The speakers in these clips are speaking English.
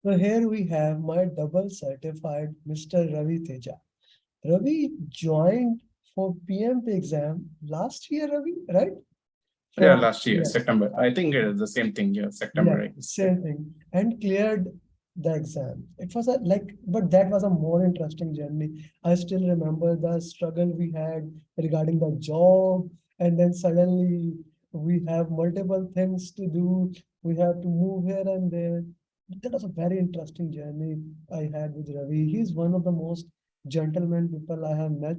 So here we have my double certified Mr. Raviteja. Ravi joined for PMP exam last year, Ravi, right? Yeah, From last year, yeah, September. I think it is the same thing. Yeah, yeah, September, I guess. same thing, and cleared the exam. It was a like, but that was a more interesting journey. I still remember the struggle we had regarding the job, and then suddenly we have multiple things to do. We have to move here and there. That was a very interesting journey I had with Ravi. He's one of the most gentleman people I have met,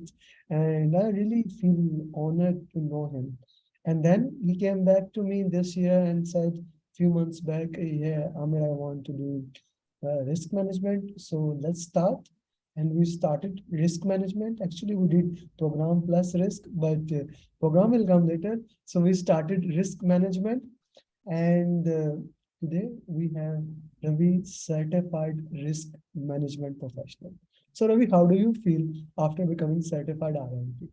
and I really feel honored to know him. And then he came back to me this year and said, few months back, yeah, Amir, I want to do risk management. So let's start. And we started risk management. Actually, we did program plus risk, but program will come later. So we started risk management. And today we have Ravi certified risk management professional. So Ravi, how do you feel after becoming certified RMP?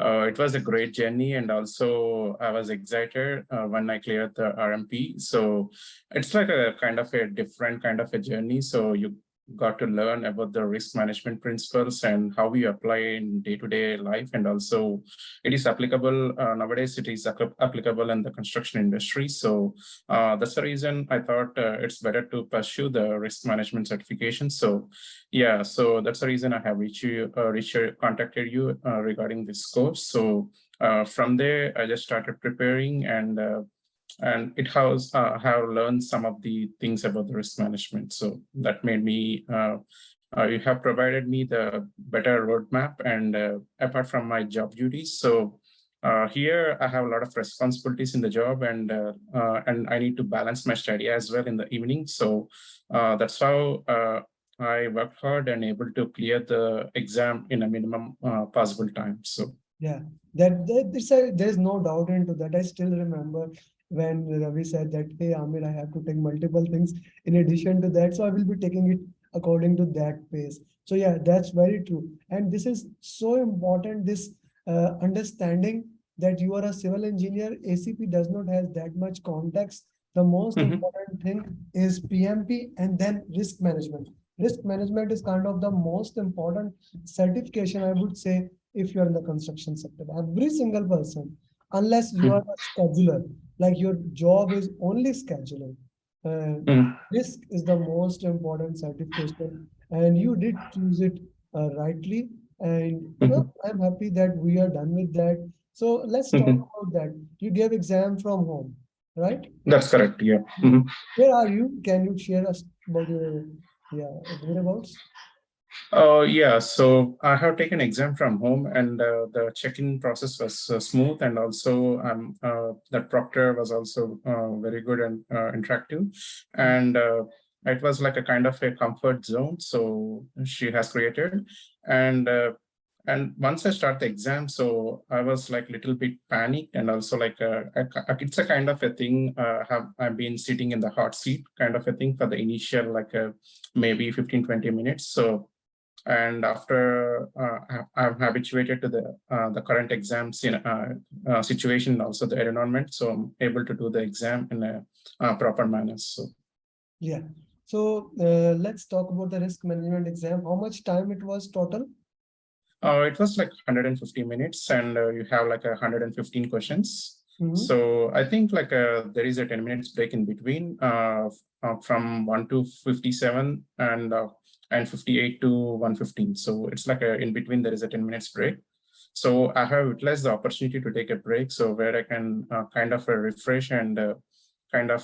It was a great journey, and also I was excited when I cleared the RMP. So it's like a kind of a different kind of a journey. So you got to learn about the risk management principles and how you apply in day-to-day life, and also it is applicable nowadays. It is applicable in the construction industry. So that's the reason I thought it's better to pursue the risk management certification. So yeah, so that's the reason I have contacted you regarding this course. So from there, I just started preparing, and it has have learned some of the things about the risk management. So that made me. You have provided me the better roadmap, and apart from my job duties, so here I have a lot of responsibilities in the job, and I need to balance my study as well in the evening. So that's how I worked hard and able to clear the exam in a minimum possible time. So Yeah, there's no doubt into that. I still remember when Ravi said that, hey, Amir, I have to take multiple things in addition to that. So I will be taking it according to that pace. So yeah, that's very true. And this is so important, this understanding that you are a civil engineer. ACP does not have that much context. The most mhm, important thing is PMP and then risk management. Risk management is kind of the most important certification, I would say, if you are in the construction sector. Every single person, unless you are mhm, a scheduler, like your job is only scheduling, uh, mhm, risk is the most important certification, and you did choose it rightly. And well, mhm, I'm happy that we are done with that. So let's talk mhm. about that. You gave exam from home, right? That's correct. Yeah. Yeah. Mhm. Where are you? Can you share us about your yeah whereabouts? Yeah, so I have taken exam from home, and the check-in process was smooth, and also the proctor was also very good and interactive, and it was like a kind of a comfort zone. So she has created, and and once I start the exam, so I was like little bit panicked, and also like it's a kind of a thing. I've been sitting in the hot seat kind of a thing for the initial like maybe 15-20 minutes. So and after I'm habituated to the current exams in situation, also the environment, so I'm able to do the exam in a proper manner. So Yeah. So let's talk about the risk management exam. How much time it was total? it was like 150 minutes, and you have like 115 questions. Mhm. So I think like there is a 10 minutes break in between from 1 to 57 and 58 to 115. So it's like in between there is a 10 minutes break. So I have utilized the opportunity to take a break, so where I can kind of refresh and kind of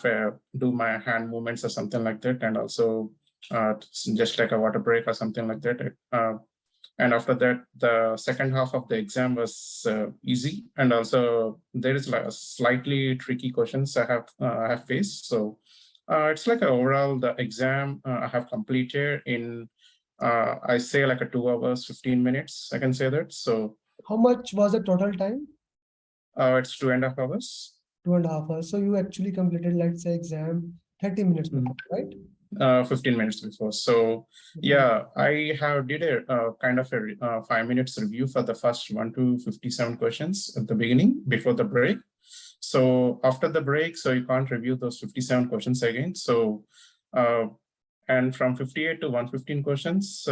do my hand movements or something like that, and also just like a water break or something like that. And after that, the second half of the exam was easy, and also there is like a slightly tricky questions I have faced. So it's like overall the exam I have completed in I say like a 2 hours 15 minutes. I can say that. So How much was the total time? it's 2.5 hours. 2.5 hours. So you actually completed, let's say, exam 30 minutes before, right? 15 minutes before. So yeah, I have did a kind of a 5 minutes review for the first 1 to 57 questions at the beginning before the break. So after the break, so you can't review those 57 questions again. So and from 58 to 115 questions,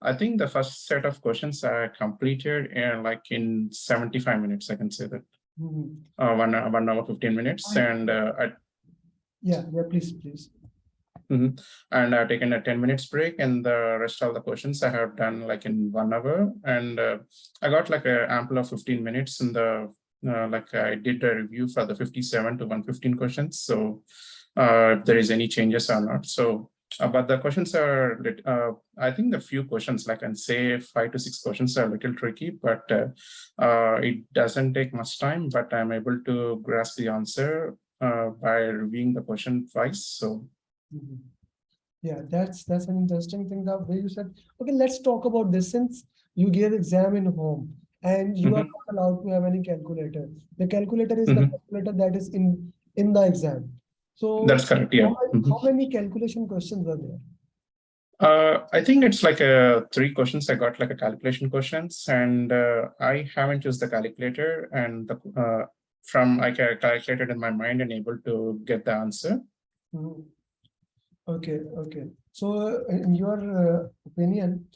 I think the first set of questions I completed like in 75 minutes, I can say that. 1 hour, 15 minutes. And yeah, please. And I've taken a 10 minutes break, and the rest of the questions I have done like in 1 hour. And I got like a ample of 15 minutes in the, like I did a review for the 57 to 115 questions. So if there is any changes or not. So, but the questions are, I think the few questions, like I can say 5 to 6 questions are a little tricky, but it doesn't take much time, but I'm able to grasp the answer by reviewing the question twice. So. Yeah, that's an interesting thing that way you said, okay, let's talk about this. Since you gave exam in home and you are not allowed to have any calculator. The calculator is the calculator that is in the exam. So that's correct. Yeah. how many calculation questions were there? I think it's like 3 questions. I got like a calculation questions, and I haven't used the calculator, and the, I calculated in my mind and able to get the answer. Okay. So in your opinion,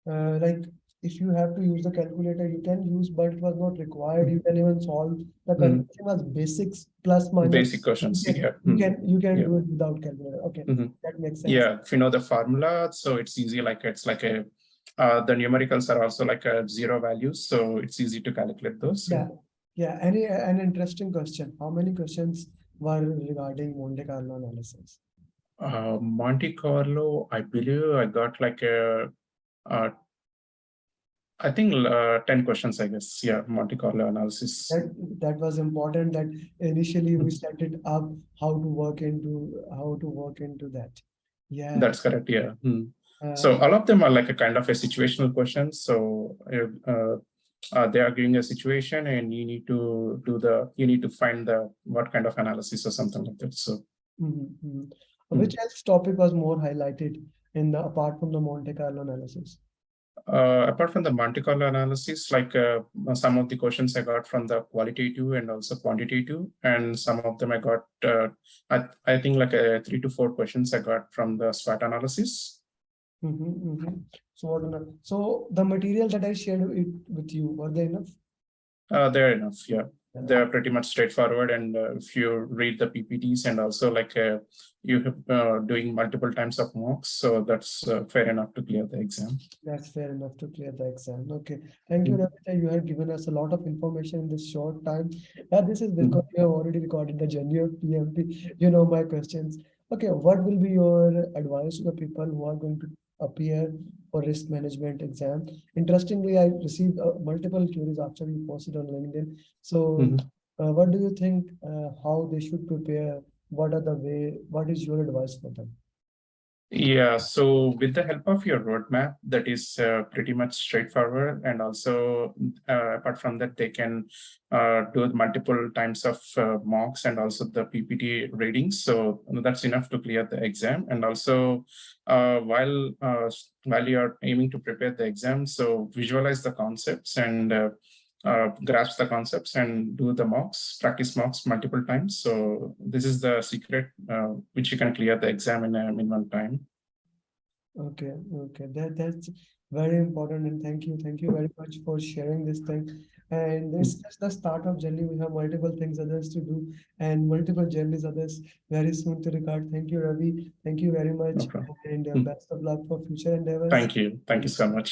like if you have to use the calculator, you can use, but it was not required. You can even solve the calculation as basics plus minus. Basic questions. You can do it without calculator. Okay, that makes sense. Yeah, if you know the formula, so it's easy. Like it's like a the numericals are also like a 0 values, so it's easy to calculate those. Yeah. An interesting question. How many questions were regarding Monte Carlo analysis? Monte Carlo, I believe I got like a I think 10 questions, I guess. Yeah, Monte Carlo analysis. That was important. That initially we set it up how to work into that. Yeah, that's correct. Yeah. So all of them are like a kind of a situational question. So they are giving a situation, and you need to find what kind of analysis or something like that. So. Which else topic was more highlighted apart from the Monte Carlo analysis? Apart from the Monte Carlo analysis, like some of the questions I got from the qualitative and also quantitative, and some of them I got, I think like 3 to 4 questions I got from the SWOT analysis. So the material that I shared with you, were they enough? They're enough, yeah. They're pretty much straightforward, and if you read the PPTs and also like you have doing multiple times of mocks, so that's fair enough to clear the exam. That's fair enough to clear the exam. Okay, thank you, Raviteja. You have given us a lot of information in this short time. This is because you have already recorded the journey of PMP. You know my questions. Okay, what will be your advice to the people who are going to appear for risk management exam? Interestingly, I received multiple queries after you posted on LinkedIn. So what do you think, how they should prepare? What is your advice for them? Yeah, so with the help of your roadmap, that is pretty much straightforward. And also, apart from that, they can do multiple times of mocks and also the PPT readings. So that's enough to clear the exam. And also, while you're aiming to prepare the exam, so visualize the concepts and grasp the concepts and do the mocks, practice mocks multiple times. So this is the secret which you can clear the exam in a minimum time. Okay, that's very important, and thank you very much for sharing this thing. And it's just the start of journey. We have multiple things others to do and multiple journeys others very soon to record. Thank you, Ravi. Thank you very much, and best of luck for future endeavors. Thank you so much.